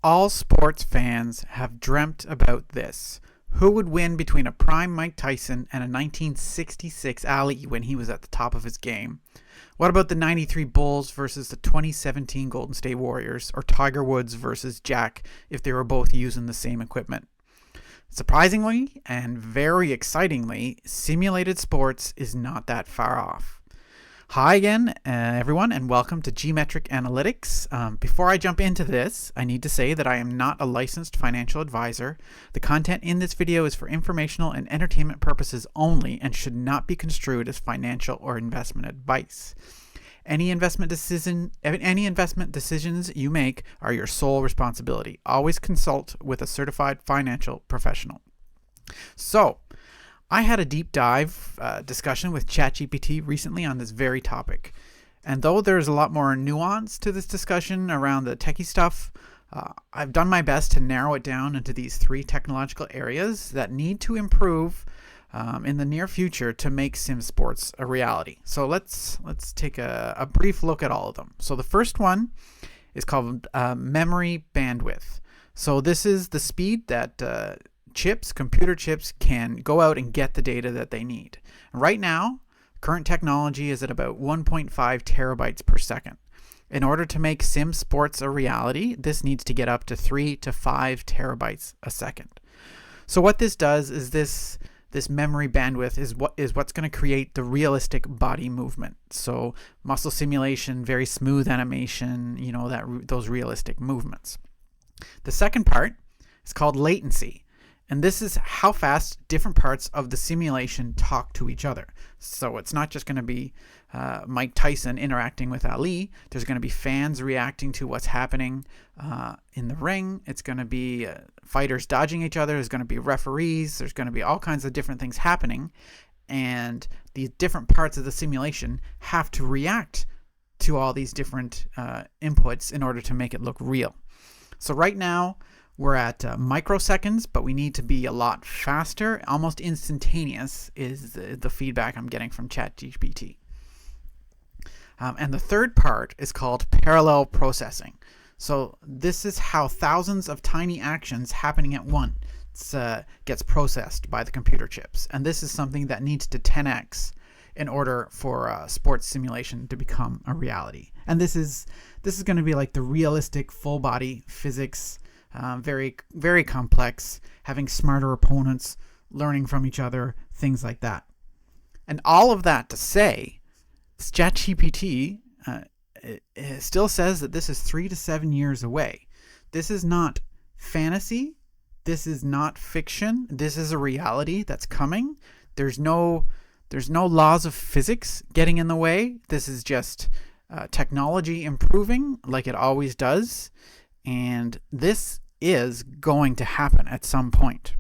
All sports fans have dreamt about this. Who would win between a prime Mike Tyson and a 1966 Ali when he was at the top of his game? What about the 93 Bulls versus the 2017 Golden State Warriors, or Tiger Woods versus Jack if they were both using the same equipment? Surprisingly and very excitingly, simulated sports is not that far off. Hi again, everyone, and welcome to Geometric Analytics. Before I jump into this, I need to say that I am not a licensed financial advisor. The content in this video is for informational and entertainment purposes only and should not be construed as financial or investment advice. Any investment decisions you make are your sole responsibility. Always consult with a certified financial professional. So, I had a deep dive discussion with ChatGPT recently on this very topic. And though there's a lot more nuance to this discussion around the techie stuff, I've done my best to narrow it down into these three technological areas that need to improve in the near future to make sim sports a reality. So let's take a brief look at all of them. So the first one is called memory bandwidth. So this is the speed that computer chips can go out and get the data that they need. Right now, current technology is at about 1.5 terabytes per second. In order to make sim sports a reality, this needs to get up to 3 to 5 terabytes a second. So what this does is this memory bandwidth is what's going to create the realistic body movement. So muscle simulation, very smooth animation, those realistic movements. The second part is called latency. And this is how fast different parts of the simulation talk to each other. So it's not just going to be Mike Tyson interacting with Ali. There's going to be fans reacting to what's happening in the ring. It's going to be fighters dodging each other. There's going to be referees. There's going to be all kinds of different things happening. And these different parts of the simulation have to react to all these different inputs in order to make it look real. So right now, we're at microseconds, but we need to be a lot faster. Almost instantaneous is the feedback I'm getting from ChatGPT. And the third part is called parallel processing. So this is how thousands of tiny actions happening at once gets processed by the computer chips. And this is something that needs to 10x in order for sports simulation to become a reality. And this is going to be like the realistic full body physics. Very, very complex, having smarter opponents, learning from each other, things like that. And all of that to say, ChatGPT it still says that this is 3 to 7 years away. This is not fantasy. This is not fiction. This is a reality that's coming. There's no laws of physics getting in the way. This is just technology improving like it always does. And this is going to happen at some point.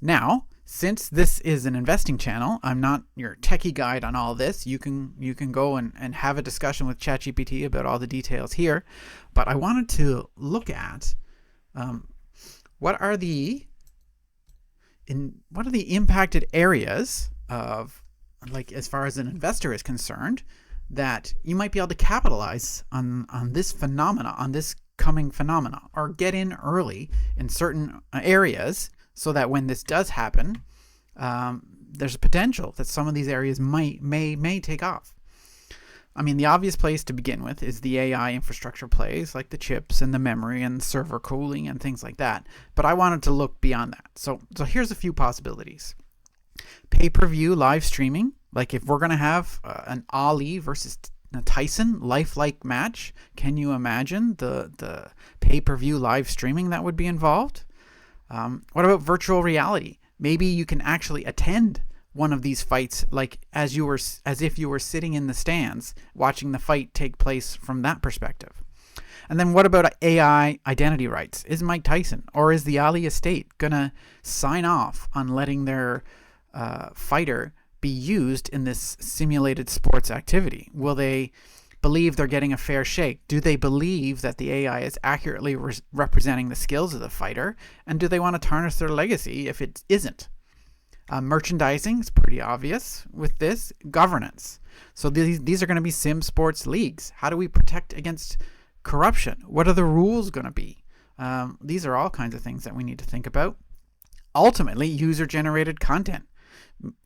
Now, since this is an investing channel, I'm not your techie guide on all this. You can go and have a discussion with ChatGPT about all the details here. But I wanted to look at what are the impacted areas of, like, as far as an investor is concerned, that you might be able to capitalize on this phenomena, on this coming phenomena, or get in early in certain areas so that when this does happen, there's a potential that some of these areas may take off. I mean, the obvious place to begin with is the AI infrastructure plays, like the chips and the memory and server cooling and things like that. But I wanted to look beyond that. So here's a few possibilities. Pay-per-view live streaming, like if we're going to have an Ali versus Tyson lifelike match, can you imagine the pay-per-view live streaming that would be involved? What about virtual reality? Maybe you can actually attend one of these fights, like as if you were sitting in the stands watching the fight take place from that perspective. And then what about AI identity rights? Is Mike Tyson or is the Ali estate gonna sign off on letting their fighter be used in this simulated sports activity? Will they believe they're getting a fair shake? Do they believe that the AI is accurately representing the skills of the fighter? And do they want to tarnish their legacy if it isn't? Merchandising is pretty obvious with this. Governance. So these are going to be sim sports leagues. How do we protect against corruption? What are the rules going to be? These are all kinds of things that we need to think about. Ultimately, user-generated content.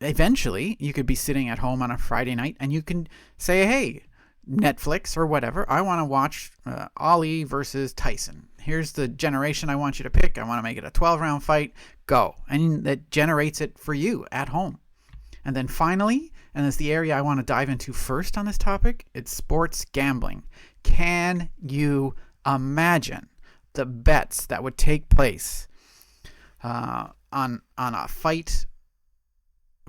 Eventually, you could be sitting at home on a Friday night and you can say, hey, Netflix or whatever, I want to watch Ali versus Tyson. Here's the generation I want you to pick. I want to make it a 12-round fight. Go. And that generates it for you at home. And then finally, and it's the area I want to dive into first on this topic, it's sports gambling. Can you imagine the bets that would take place on a fight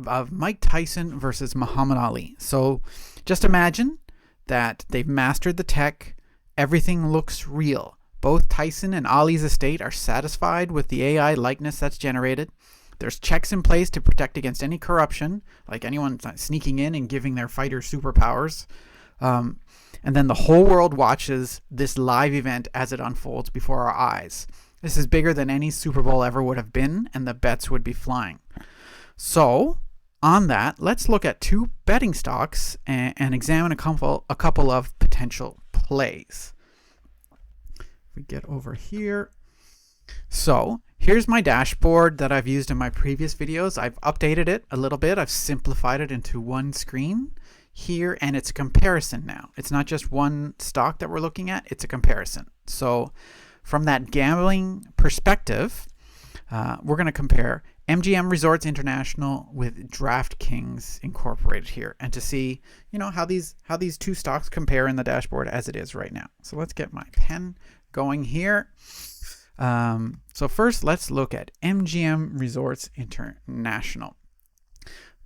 of Mike Tyson versus Muhammad Ali? So just imagine that they've mastered the tech. Everything looks real. Both Tyson and Ali's estate are satisfied with the AI likeness that's generated. There's checks in place to protect against any corruption, like anyone sneaking in and giving their fighters superpowers. And then the whole world watches this live event as it unfolds before our eyes. This is bigger than any Super Bowl ever would have been, and the bets would be flying. So, on that, let's look at two betting stocks and examine a couple of potential plays. If we get over here. So, here's my dashboard that I've used in my previous videos. I've updated it a little bit. I've simplified it into one screen here, and it's a comparison now. It's not just one stock that we're looking at, it's a comparison. So, from that gambling perspective, we're going to compare MGM Resorts International with DraftKings Incorporated here, and to see, how these two stocks compare in the dashboard as it is right now. So let's get my pen going here. So first, let's look at MGM Resorts International.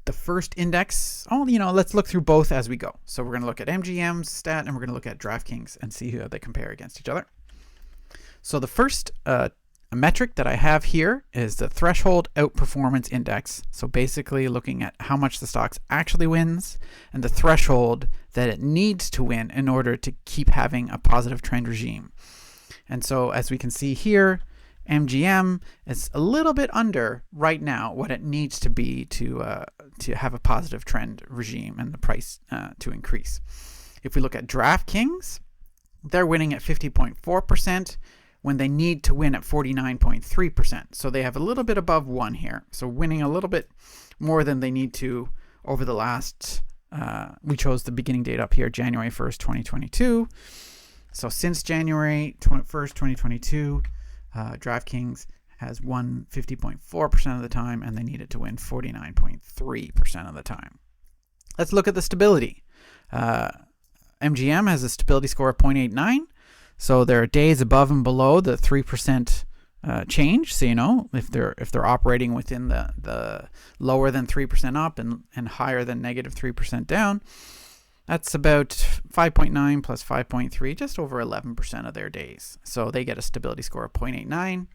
The first index, let's look through both as we go. So we're going to look at MGM's stat, and we're going to look at DraftKings and see how they compare against each other. So the first metric that I have here is the threshold outperformance index. So basically looking at how much the stock actually wins and the threshold that it needs to win in order to keep having a positive trend regime. And so as we can see here, MGM is a little bit under right now what it needs to be to have a positive trend regime and the price to increase. If we look at DraftKings, they're winning at 50.4% when they need to win at 49.3%. So they have a little bit above 1 here. So winning a little bit more than they need to over the last, we chose the beginning date up here, January 1st, 2022. So since January 1st, 2022, DraftKings has won 50.4% of the time, and they needed to win 49.3% of the time. Let's look at the stability. MGM has a stability score of 0.89. So there are days above and below the 3% change. So if they're operating within the lower than 3% up and higher than negative 3% down, that's about 5.9 plus 5.3, just over 11% of their days. So they get a stability score of 0.89.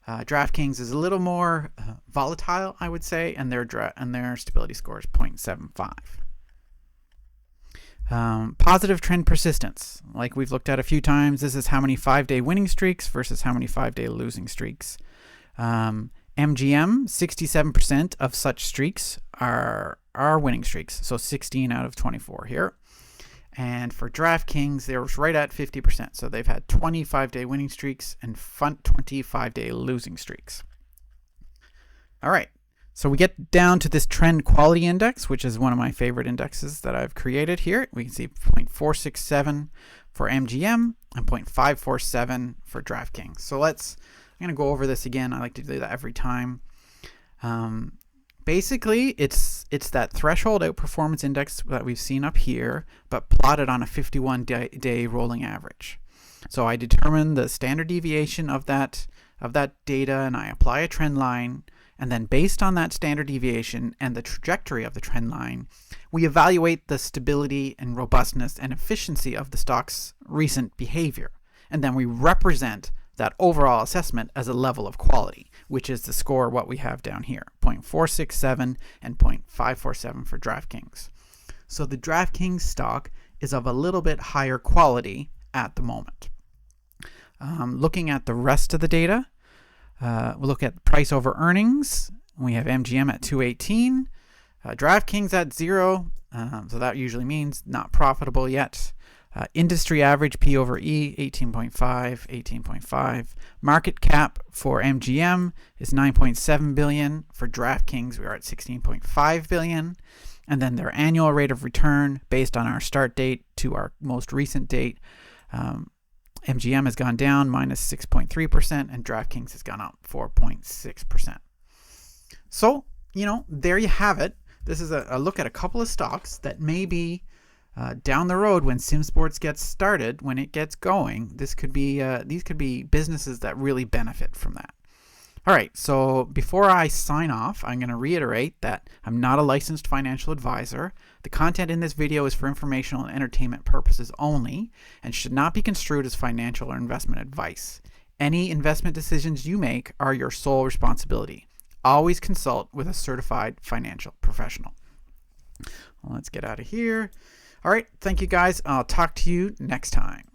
DraftKings is a little more volatile, I would say, and their stability score is 0.75. Positive trend persistence, like we've looked at a few times. This is how many 5-day winning streaks versus how many 5-day losing streaks. MGM, 67% of such streaks are winning streaks, so 16 out of 24 here. And for DraftKings, they're right at 50%, so they've had 25-day winning streaks and 25-day losing streaks. All right. So we get down to this trend quality index, which is one of my favorite indexes that I've created here. We can see 0.467 for MGM and 0.547 for DraftKings. So I'm going to go over this again. I like to do that every time. Basically, it's that threshold outperformance index that we've seen up here, but plotted on a 51-day rolling average. So I determine the standard deviation of that data, and I apply a trend line. And then based on that standard deviation and the trajectory of the trend line, we evaluate the stability and robustness and efficiency of the stock's recent behavior. And then we represent that overall assessment as a level of quality, which is the score what we have down here, 0.467 and 0.547 for DraftKings. So the DraftKings stock is of a little bit higher quality at the moment. Looking at the rest of the data, we'll look at price over earnings. We have MGM at 218, DraftKings at 0, so that usually means not profitable yet. Industry average P over E, 18.5, 18.5. Market cap for MGM is 9.7 billion. For DraftKings, we are at 16.5 billion. And then their annual rate of return based on our start date to our most recent date. MGM has gone down minus 6.3%, and DraftKings has gone up 4.6%. So, there you have it. This is a look at a couple of stocks that may be down the road when SimSports gets started, when it gets going. These could be businesses that really benefit from that. All right, so before I sign off, I'm going to reiterate that I'm not a licensed financial advisor. The content in this video is for informational and entertainment purposes only and should not be construed as financial or investment advice. Any investment decisions you make are your sole responsibility. Always consult with a certified financial professional. Well, let's get out of here. All right, thank you guys. I'll talk to you next time.